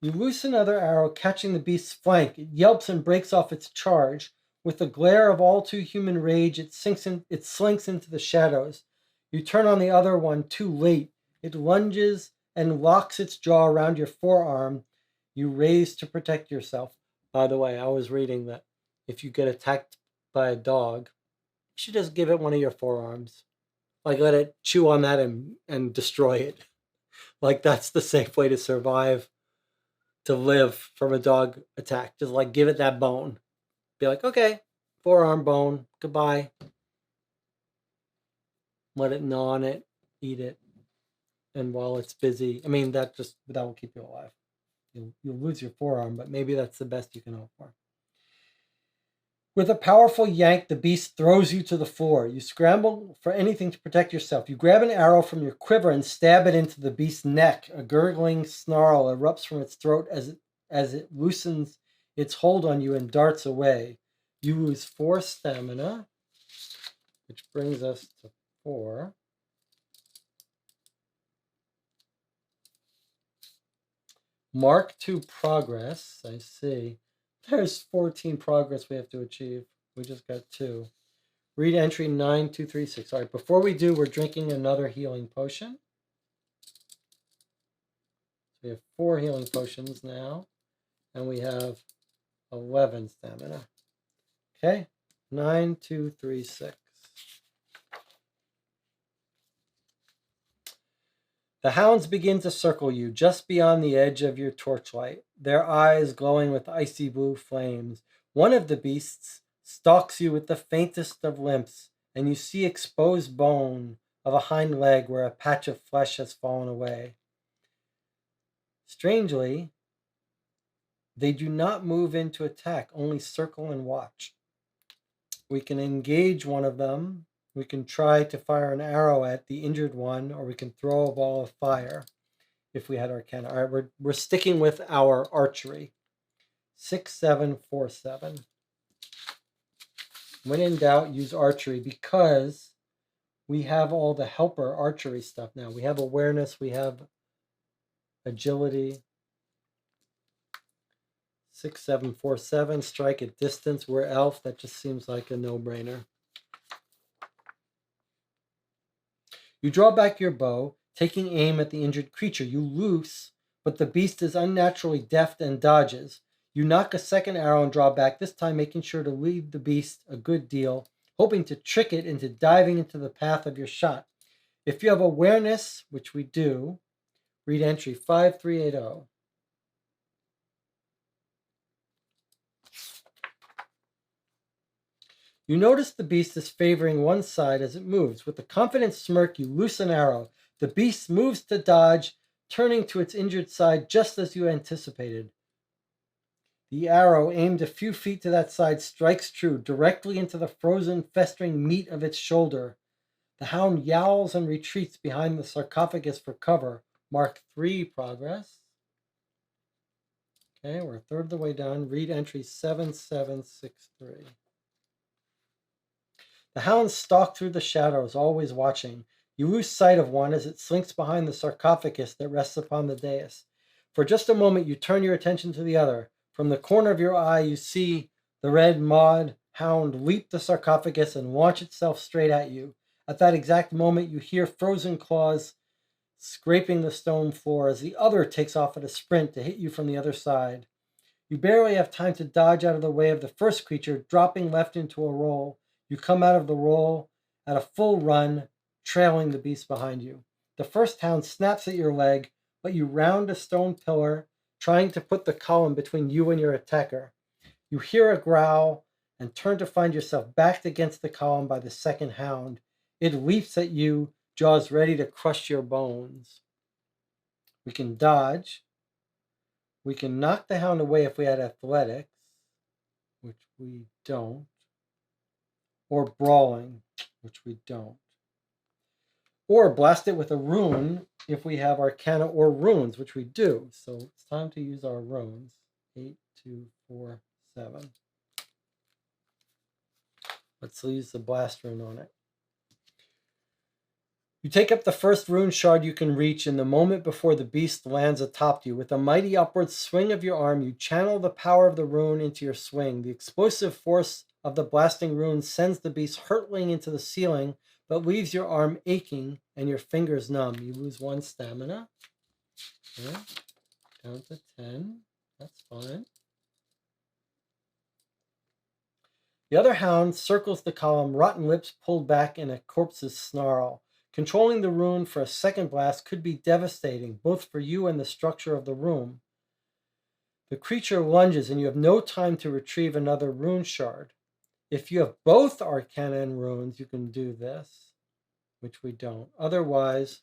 You loose another arrow, catching the beast's flank. It yelps and breaks off its charge. With the glare of all too human rage, it slinks into the shadows. You turn on the other one too late. It lunges and locks its jaw around your forearm. You raise to protect yourself. By the way, I was reading that if you get attacked by a dog, you should just give it one of your forearms. Like, let it chew on that and destroy it. Like, that's the safe way to survive, to live from a dog attack. Just like give it that bone. Be like, okay, forearm bone, goodbye. Let it gnaw on it, eat it. And while it's busy, I mean, that will keep you alive. You'll lose your forearm, but maybe that's the best you can hope for. With a powerful yank, the beast throws you to the floor. You scramble for anything to protect yourself. You grab an arrow from your quiver and stab it into the beast's neck. A gurgling snarl erupts from its throat as it loosens its hold on you and darts away. You lose 4 stamina, which brings us to 4. Mark 2 progress. I see. There's 14 progress we have to achieve. We just got 2. Read entry 9236. All right, before we do, we're drinking another healing potion. So we have 4 healing potions now, and we have 11 stamina. Okay, 9236. The hounds begin to circle you just beyond the edge of your torchlight, their eyes glowing with icy blue flames. One of the beasts stalks you with the faintest of limps, and you see exposed bone of a hind leg where a patch of flesh has fallen away. Strangely, they do not move in to attack, only circle and watch. We can engage one of them. We can try to fire an arrow at the injured one, or we can throw a ball of fire if we had Arcana. All right, we're sticking with our archery. 6747. When in doubt, use archery, because we have all the helper archery stuff now. We have awareness, we have agility. 6747, strike at distance. We're elf. That just seems like a no-brainer. You draw back your bow, taking aim at the injured creature. You loose, but the beast is unnaturally deft and dodges. You knock a second arrow and draw back, this time making sure to lead the beast a good deal, hoping to trick it into diving into the path of your shot. If you have awareness, which we do, read entry 5380. You notice the beast is favoring one side as it moves. With a confident smirk, you loose an arrow. The beast moves to dodge, turning to its injured side just as you anticipated. The arrow, aimed a few feet to that side, strikes true, directly into the frozen, festering meat of its shoulder. The hound yowls and retreats behind the sarcophagus for cover. Mark 3, progress. Okay, we're a third of the way down. Read entry 7763. The hounds stalk through the shadows, always watching. You lose sight of one as it slinks behind the sarcophagus that rests upon the dais. For just a moment, you turn your attention to the other. From the corner of your eye, you see the red mawed hound leap the sarcophagus and launch itself straight at you. At that exact moment, you hear frozen claws scraping the stone floor as the other takes off at a sprint to hit you from the other side. You barely have time to dodge out of the way of the first creature, dropping left into a roll. You come out of the roll at a full run, trailing the beast behind you. The first hound snaps at your leg, but you round a stone pillar, trying to put the column between you and your attacker. You hear a growl and turn to find yourself backed against the column by the second hound. It leaps at you, jaws ready to crush your bones. We can dodge. We can knock the hound away if we had athletics, which we don't. Or brawling, which we don't. Or blast it with a rune if we have arcana or runes, which we do. So it's time to use our runes. 8, 2, 4, 7. Let's use the blast rune on it. You take up the first rune shard you can reach in the moment before the beast lands atop you. With a mighty upward swing of your arm, you channel the power of the rune into your swing. The explosive force of the blasting rune sends the beast hurtling into the ceiling, but leaves your arm aching and your fingers numb. You lose 1 stamina. Okay. Down to 10. That's fine. The other hound circles the column, rotten lips pulled back in a corpse's snarl. Controlling the rune for a second blast could be devastating, both for you and the structure of the room. The creature lunges, and you have no time to retrieve another rune shard. If you have both arcana and runes, you can do this, which we don't. Otherwise,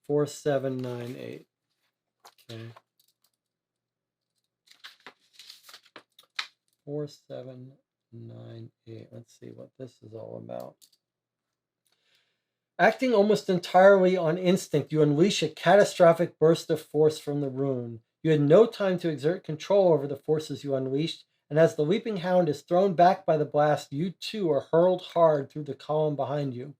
4, 7, 9, 8. Okay. 4, 7, 9, 8. Let's see what this is all about. Acting almost entirely on instinct, you unleash a catastrophic burst of force from the rune. You had no time to exert control over the forces you unleashed, and as the leaping hound is thrown back by the blast, you too are hurled hard through the column behind you.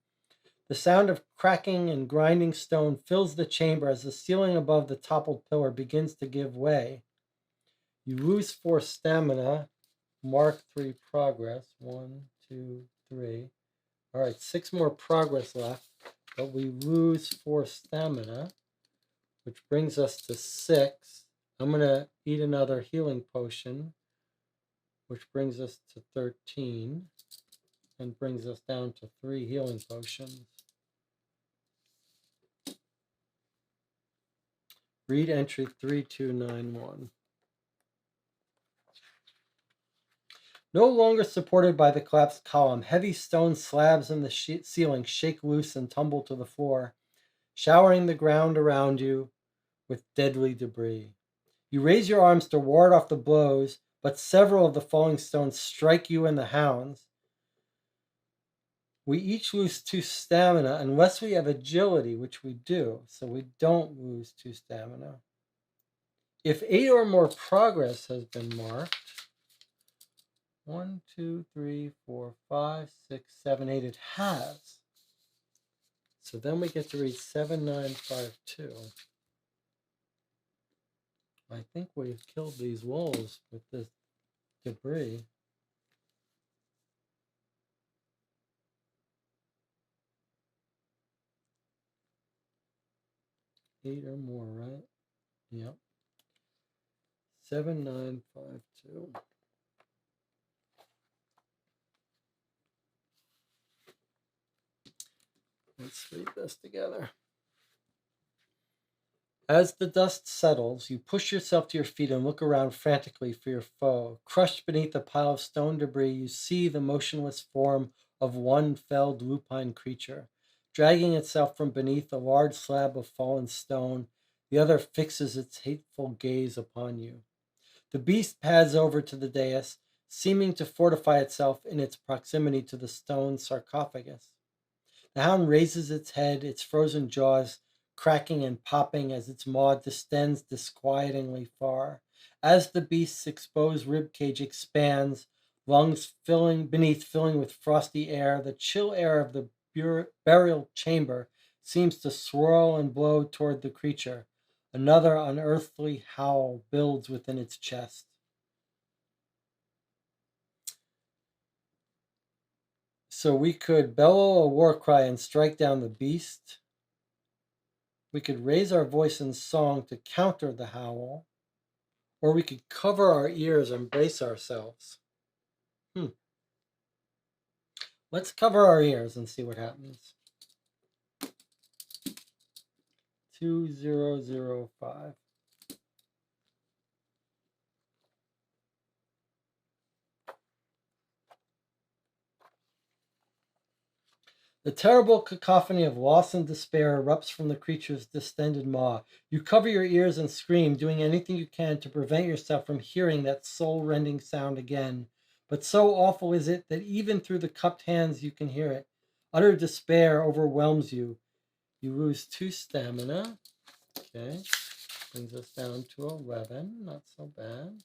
The sound of cracking and grinding stone fills the chamber as the ceiling above the toppled pillar begins to give way. You lose 4 stamina. Mark 3 progress. 1, 2, 3. All right, 6 more progress left, but we lose 4 stamina, which brings us to 6. I'm going to eat another healing potion, which brings us to 13, and brings us down to 3 healing potions. Read entry 3291. No longer supported by the collapsed column, heavy stone slabs in the ceiling shake loose and tumble to the floor, showering the ground around you with deadly debris. You raise your arms to ward off the blows, but several of the falling stones strike you and the hounds. We each lose 2 stamina unless we have agility, which we do, so we don't lose 2 stamina. If 8 or more progress has been marked, 1, 2, 3, 4, 5, 6, 7, 8. It has. So then we get to read 7952. I think we've killed these wolves with this debris. 8 or more, right? Yep. 7952. Let's read this together. As the dust settles, you push yourself to your feet and look around frantically for your foe. Crushed beneath a pile of stone debris, you see the motionless form of one felled lupine creature. Dragging itself from beneath a large slab of fallen stone, the other fixes its hateful gaze upon you. The beast pads over to the dais, seeming to fortify itself in its proximity to the stone sarcophagus. The hound raises its head, its frozen jaws cracking and popping as its maw distends disquietingly far. As the beast's exposed ribcage expands, lungs filling with frosty air, the chill air of the burial chamber seems to swirl and blow toward the creature. Another unearthly howl builds within its chest. So we could bellow a war cry and strike down the beast. We could raise our voice in song to counter the howl, or we could cover our ears and brace ourselves. Let's cover our ears and see what happens. 2005. The terrible cacophony of loss and despair erupts from the creature's distended maw. You cover your ears and scream, doing anything you can to prevent yourself from hearing that soul-rending sound again. But so awful is it that even through the cupped hands you can hear it. Utter despair overwhelms you. You lose 2 stamina. Okay, brings us down to 11. Not so bad.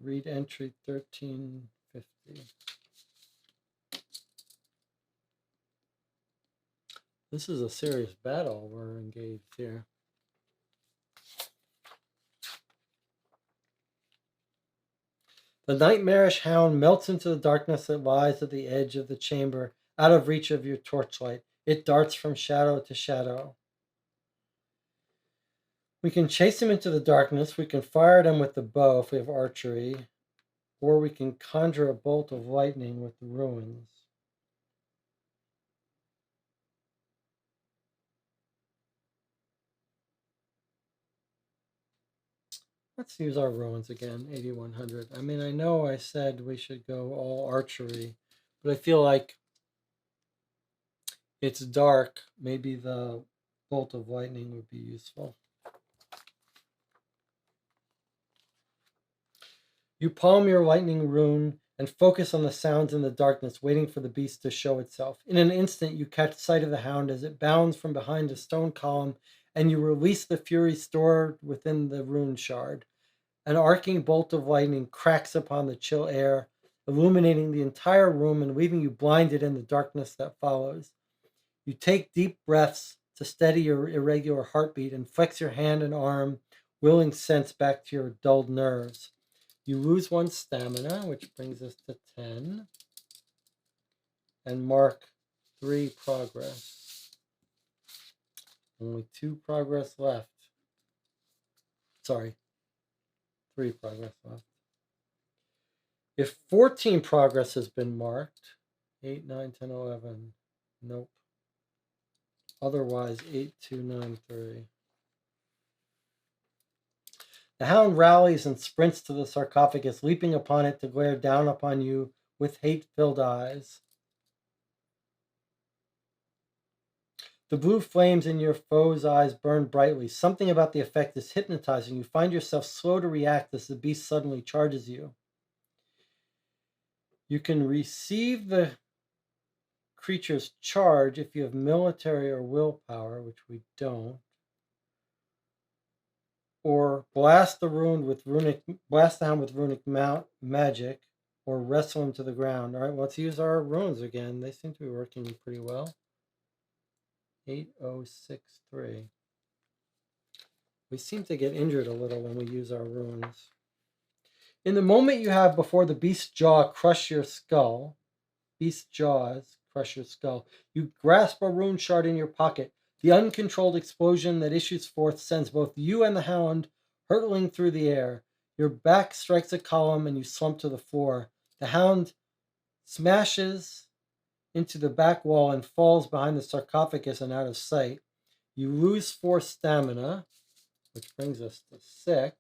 Read entry 1350. This is a serious battle we're engaged here. The nightmarish hound melts into the darkness that lies at the edge of the chamber, out of reach of your torchlight. It darts from shadow to shadow. We can chase him into the darkness. We can fire at him with the bow if we have archery, or we can conjure a bolt of lightning with the ruins. Let's use our ruins again, 8100. I mean, I know I said we should go all archery, but I feel like it's dark. Maybe the bolt of lightning would be useful. You palm your lightning rune and focus on the sounds in the darkness, waiting for the beast to show itself. In an instant, you catch sight of the hound as it bounds from behind a stone column, and you release the fury stored within the rune shard. An arcing bolt of lightning cracks upon the chill air, illuminating the entire room and leaving you blinded in the darkness that follows. You take deep breaths to steady your irregular heartbeat and flex your hand and arm, willing sense back to your dulled nerves. You lose 1 stamina, which brings us to 10, and mark 3 progress. Only 2 progress left. Sorry, 3 progress left. If 14 progress has been marked, 8, 9, 10, 11, nope. Otherwise, 8, 2, 9, 3. The hound rallies and sprints to the sarcophagus, leaping upon it to glare down upon you with hate-filled eyes. The blue flames in your foe's eyes burn brightly. Something about the effect is hypnotizing. You find yourself slow to react as the beast suddenly charges you. You can receive the creature's charge if you have military or willpower, which we don't. or blast the hound with runic magic, or wrestle him to the ground. All right, let's use our runes again. They seem to be working pretty well. 8063. We seem to get injured a little when we use our runes. In the moment you have before the beast's jaws crush your skull, you grasp a rune shard in your pocket. The uncontrolled explosion that issues forth sends both you and the hound hurtling through the air. Your back strikes a column and you slump to the floor. The hound smashes into the back wall and falls behind the sarcophagus and out of sight. You lose 4 stamina, which brings us to 6.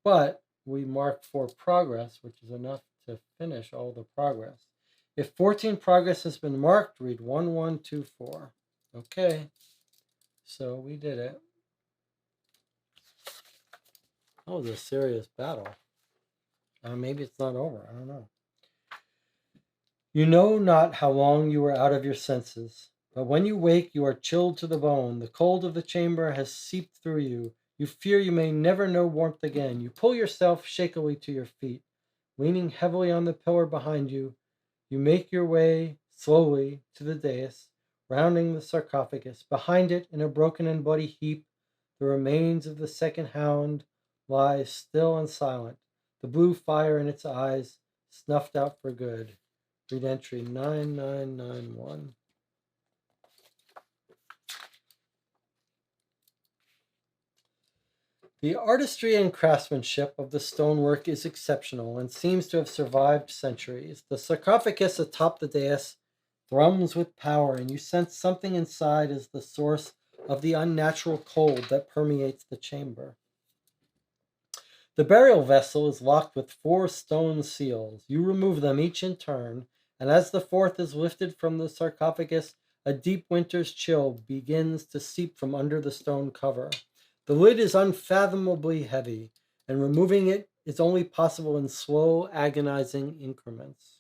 But we mark 4 progress, which is enough to finish all the progress. If 14 progress has been marked, read 1124. Okay, so we did it. That was a serious battle. Maybe it's not over. I don't know. You know not how long you were out of your senses, but when you wake, you are chilled to the bone. The cold of the chamber has seeped through you. You fear you may never know warmth again. You pull yourself shakily to your feet. Leaning heavily on the pillar behind you, you make your way slowly to the dais, rounding the sarcophagus. Behind it, in a broken and bloody heap, the remains of the second hound lie still and silent, the blue fire in its eyes snuffed out for good. Read entry 9991. The artistry and craftsmanship of the stonework is exceptional and seems to have survived centuries. The sarcophagus atop the dais thrums with power, and you sense something inside is the source of the unnatural cold that permeates the chamber. The burial vessel is locked with 4 stone seals. You remove them each in turn, and as the 4th is lifted from the sarcophagus, a deep winter's chill begins to seep from under the stone cover. The lid is unfathomably heavy, and removing it is only possible in slow, agonizing increments.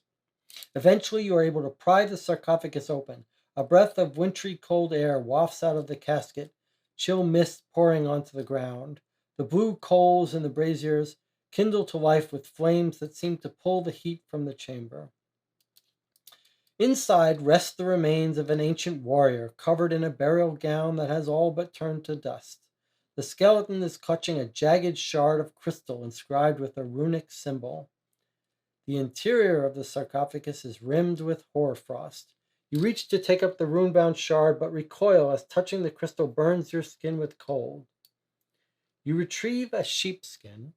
Eventually, you are able to pry the sarcophagus open. A breath of wintry cold air wafts out of the casket, chill mist pouring onto the ground. The blue coals in the braziers kindle to life with flames that seem to pull the heat from the chamber. Inside rest the remains of an ancient warrior, covered in a burial gown that has all but turned to dust. The skeleton is clutching a jagged shard of crystal inscribed with a runic symbol. The interior of the sarcophagus is rimmed with hoarfrost. You reach to take up the rune-bound shard, but recoil as touching the crystal burns your skin with cold. You retrieve a sheepskin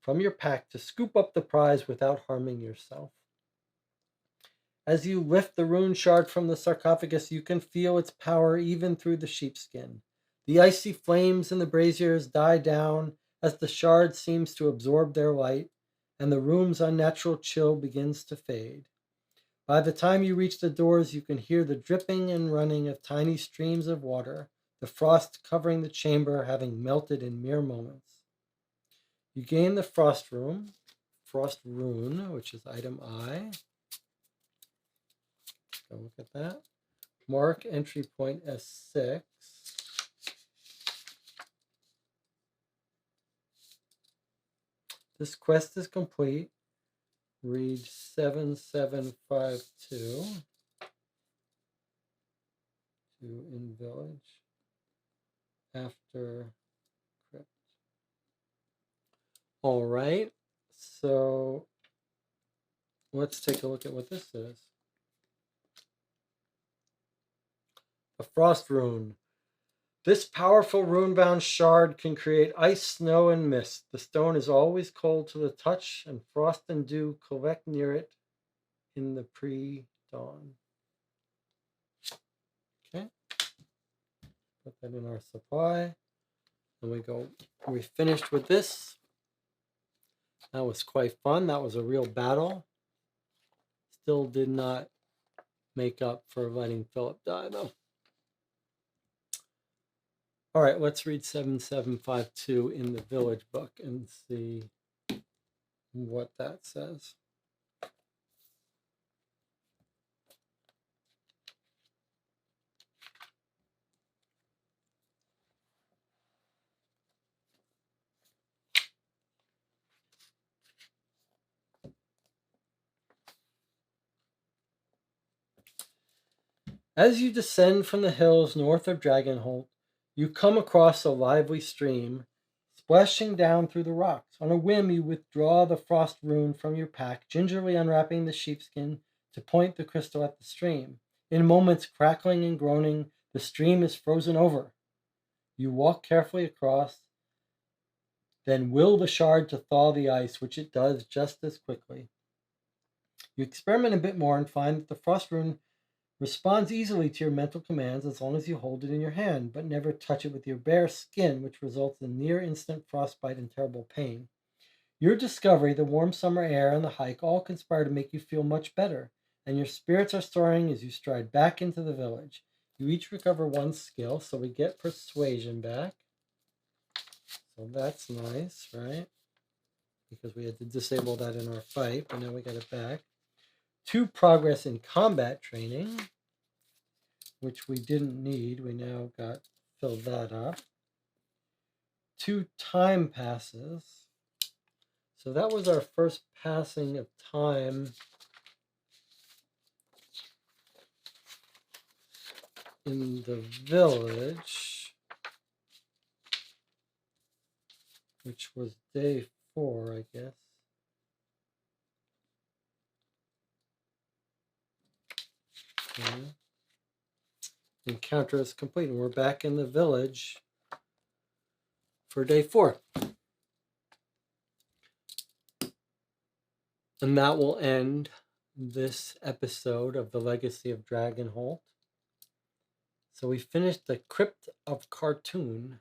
from your pack to scoop up the prize without harming yourself. As you lift the rune shard from the sarcophagus, you can feel its power even through the sheepskin. The icy flames in the braziers die down as the shard seems to absorb their light, and the room's unnatural chill begins to fade. By the time you reach the doors, you can hear the dripping and running of tiny streams of water, the frost covering the chamber having melted in mere moments. You gain the frost rune, which is item I. Go look at that. Mark entry point as 6. This quest is complete. Read 7752 to in village after Crypt. All right, so let's take a look at what this is. A frost rune. This powerful rune-bound shard can create ice, snow, and mist. The stone is always cold to the touch, and frost and dew collect near it in the pre-dawn. Okay. Put that in our supply. And we finished with this. That was quite fun. That was a real battle. Still did not make up for letting Philip die, though. All right, let's read 7752 in the village book and see what that says. As you descend from the hills north of Dragonholt, you come across a lively stream splashing down through the rocks. On a whim, you withdraw the frost rune from your pack, gingerly unwrapping the sheepskin to point the crystal at the stream. In moments, crackling and groaning, the stream is frozen over. You walk carefully across, then will the shard to thaw the ice, which it does just as quickly. You experiment a bit more and find that the frost rune responds easily to your mental commands as long as you hold it in your hand, but never touch it with your bare skin, which results in near instant frostbite and terrible pain. Your discovery, the warm summer air, and the hike all conspire to make you feel much better, and your spirits are soaring as you stride back into the village. You each recover one skill, so we get persuasion back. So that's nice, right? Because we had to disable that in our fight, but now we got it back. 2 progress in combat training, which we didn't need. We now got filled that up. 2 time passes. So that was our first passing of time in the village, which was day 4, I guess. Okay. Encounter is complete, and we're back in the village for day 4. And that will end this episode of the Legacy of Dragonholt. So we finished the Crypt of Kharthuun,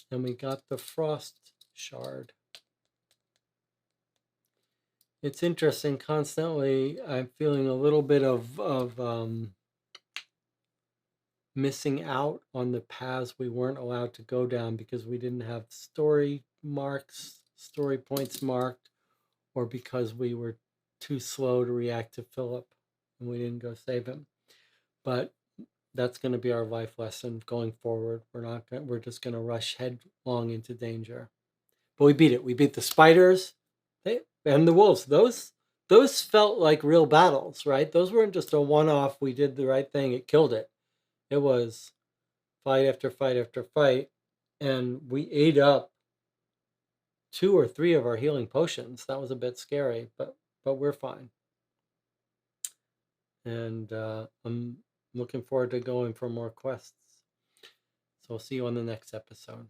and we got the Frost Shard. It's interesting, constantly I'm feeling a little bit of missing out on the paths we weren't allowed to go down because we didn't have story points marked, or because we were too slow to react to Philip and we didn't go save him. But that's going to be our life lesson going forward. We're just going to rush headlong into danger. But we beat it. We beat the spiders and the wolves. Those felt like real battles, right? Those weren't just a one-off, we did the right thing, it killed it. It was fight after fight after fight, and we ate up 2 or 3 of our healing potions. That was a bit scary, but we're fine. And I'm looking forward to going for more quests. So I'll see you on the next episode.